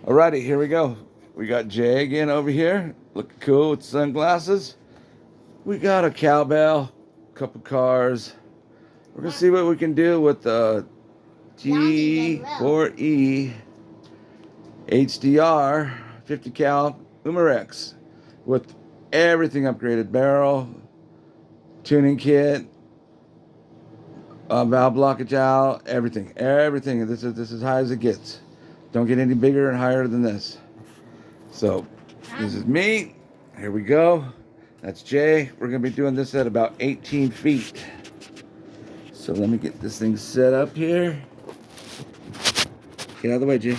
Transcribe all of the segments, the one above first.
Alrighty, here we go. We got Jay again over here, looking cool with sunglasses. We got a cowbell, a couple cars. We're gonna see what we can do with the G4E HDR 50 cal Umarex with everything upgraded: barrel, tuning kit, valve blockage out, everything. This is as high as it gets. Don't get any bigger and higher than this. So this is me. Here we go. That's Jay. We're gonna be doing this at about 18 feet. So let me get this thing set up here. Get out of the way, Jay.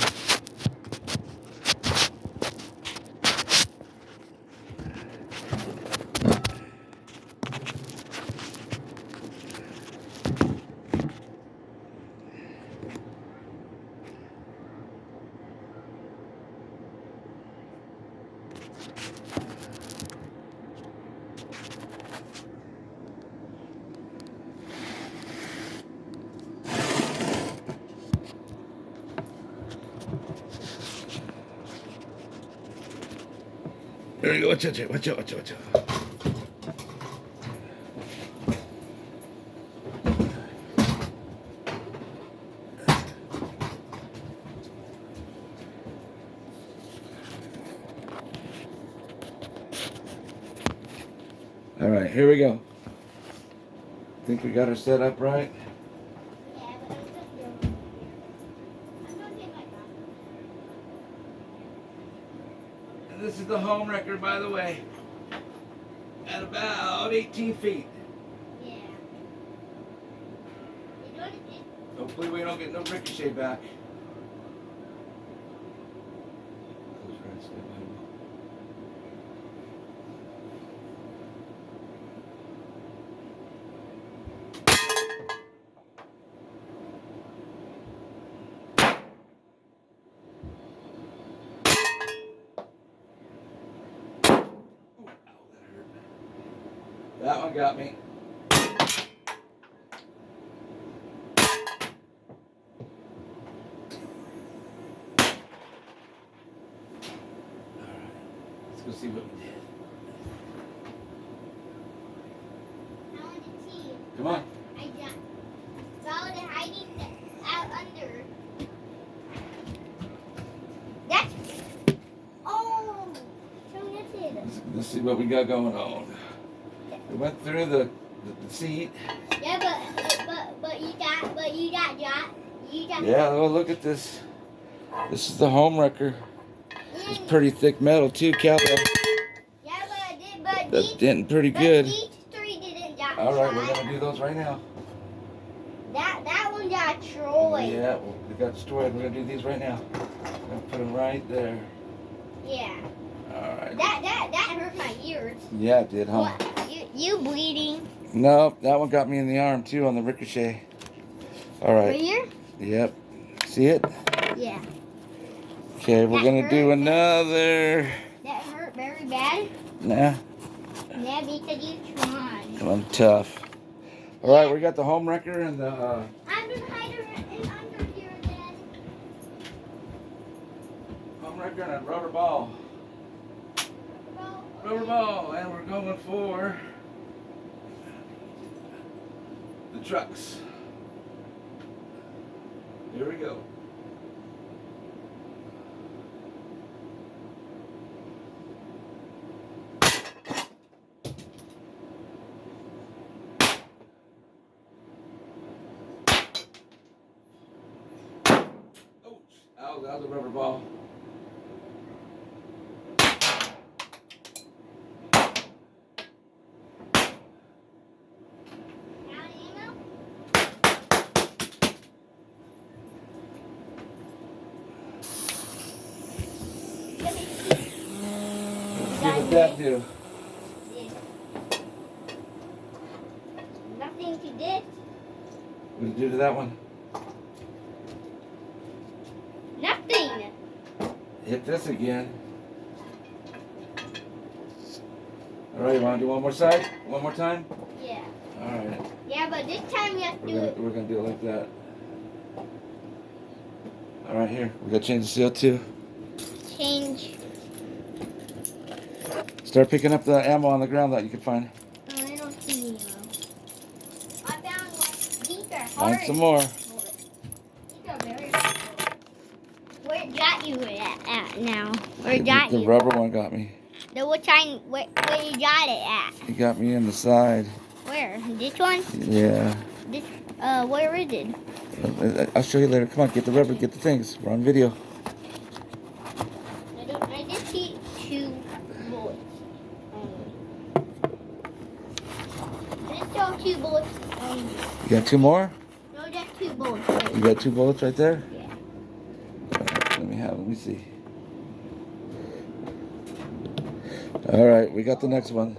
There you go. Watch out, Jay. Watch out, watch out, watch out. All right, here we go. Think we got her set up right? And this is the home record, by the way, at about 18 feet. Yeah. Hopefully we don't get no ricochet back. That one got me. Let's go see what we did. I want to see. Come on. I just saw it hiding out under. That's. Oh! So that's Let's see what we got going on. We went through the seat. Yeah, but you got Yeah, well, look at this. This is the home wrecker. It's pretty thick metal too, cowbell. Yeah, but That's denting pretty good. These three didn't die. All right, we're gonna do those right now. That one got destroyed. Yeah, well, they got destroyed. We're gonna do these right now. We're gonna put them right there. Yeah. All right. That hurt my ears. Yeah, it did, huh? What? You bleeding? No, that one got me in the arm too on the ricochet. All right. Right here? Yep. See it? Yeah. Okay, we're gonna do another. That hurt very bad. Nah, Yeah, because you tried. I'm tough. All right, we got the home wrecker and the. I'm gonna hide her under here, Dad. Home wrecker and a rubber ball. Rubber ball, and we're going for the trucks. Here we go. Oh, that was a rubber ball. What did that do? Nothing to this. What did it do to that one? Nothing. Hit this again. All right, you want to do one more side? One more time? Yeah. All right. Yeah, but this time you have to do it. We're gonna do it like that. All right, here. We gotta change the seal too. Start picking up the ammo on the ground that you can find. Oh, I don't see any. I found one. These are hard. Find some more. These are very hard. Where got you at now? Where The, got the you? rubber one got me. The what kind? Where you got it at? He got me in the side. Where? This one? Yeah. This? Where is it? I'll show you later. Come on, get the rubber, get the things. We're on video. I just see 2 bullets. Just saw 2 bullets. You got 2 more? No, just 2 bullets. You got 2 bullets right there? Yeah. Let me see. All right, we got the next one.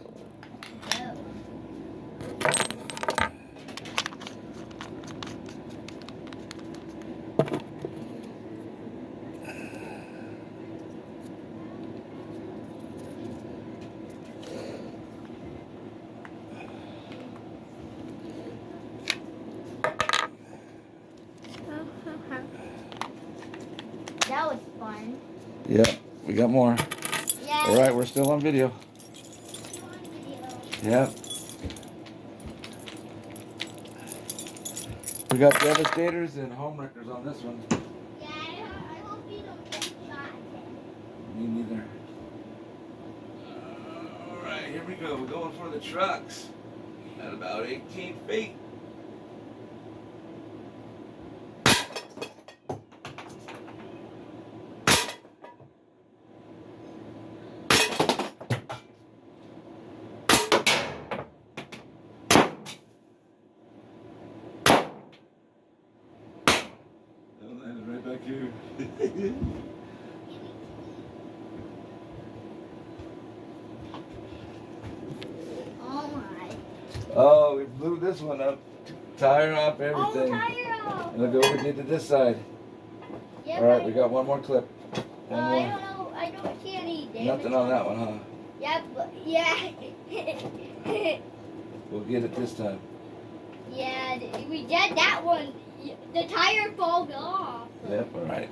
That was fun. Yep, we got more. Yeah. All right, we're still on video. Yep. We got Devastators and Homewreckers on this one. Yeah, I hope you don't get shot. Me neither. All right, here we go. We're going for the trucks at about 18 feet. That landed right back here. Oh my. Oh, we blew this one up. Tire off, Oh, everything. tire off. Look what we did to this side. Yeah, All right, but- we got one more clip. One I more. don't know. I don't see any damage. Nothing on that one, huh? Yeah, but yeah. We'll get it this time. Yeah, we did that one. The tire falls off. Yep, all right.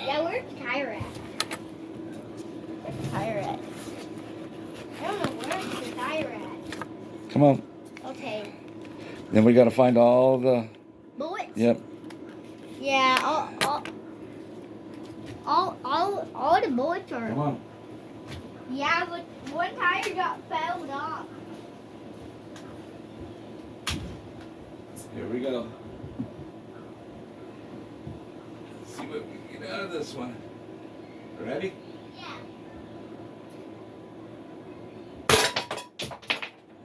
Yeah, where's the tire at? Where's the tire at? I don't know where's the tire at. Come on. Okay. Then we got to find all the. Bullets? Yep. Yeah, all the bullets are. Come on. Yeah, but one tire got fell off. Here we go. Let's see what we can get out of this one. Ready? Yeah.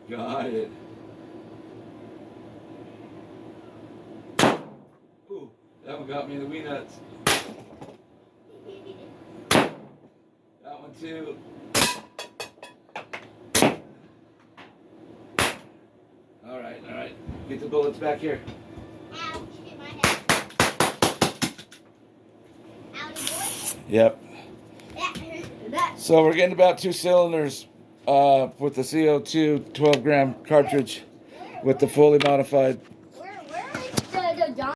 Got it. Ooh, that one got me in the wee nuts. That one too. All right. Get the bullets back here. Ouch, hit my head. Ouchie, Yep. boy. That. So we're getting about 2 cylinders with the CO2 12-gram cartridge with the fully modified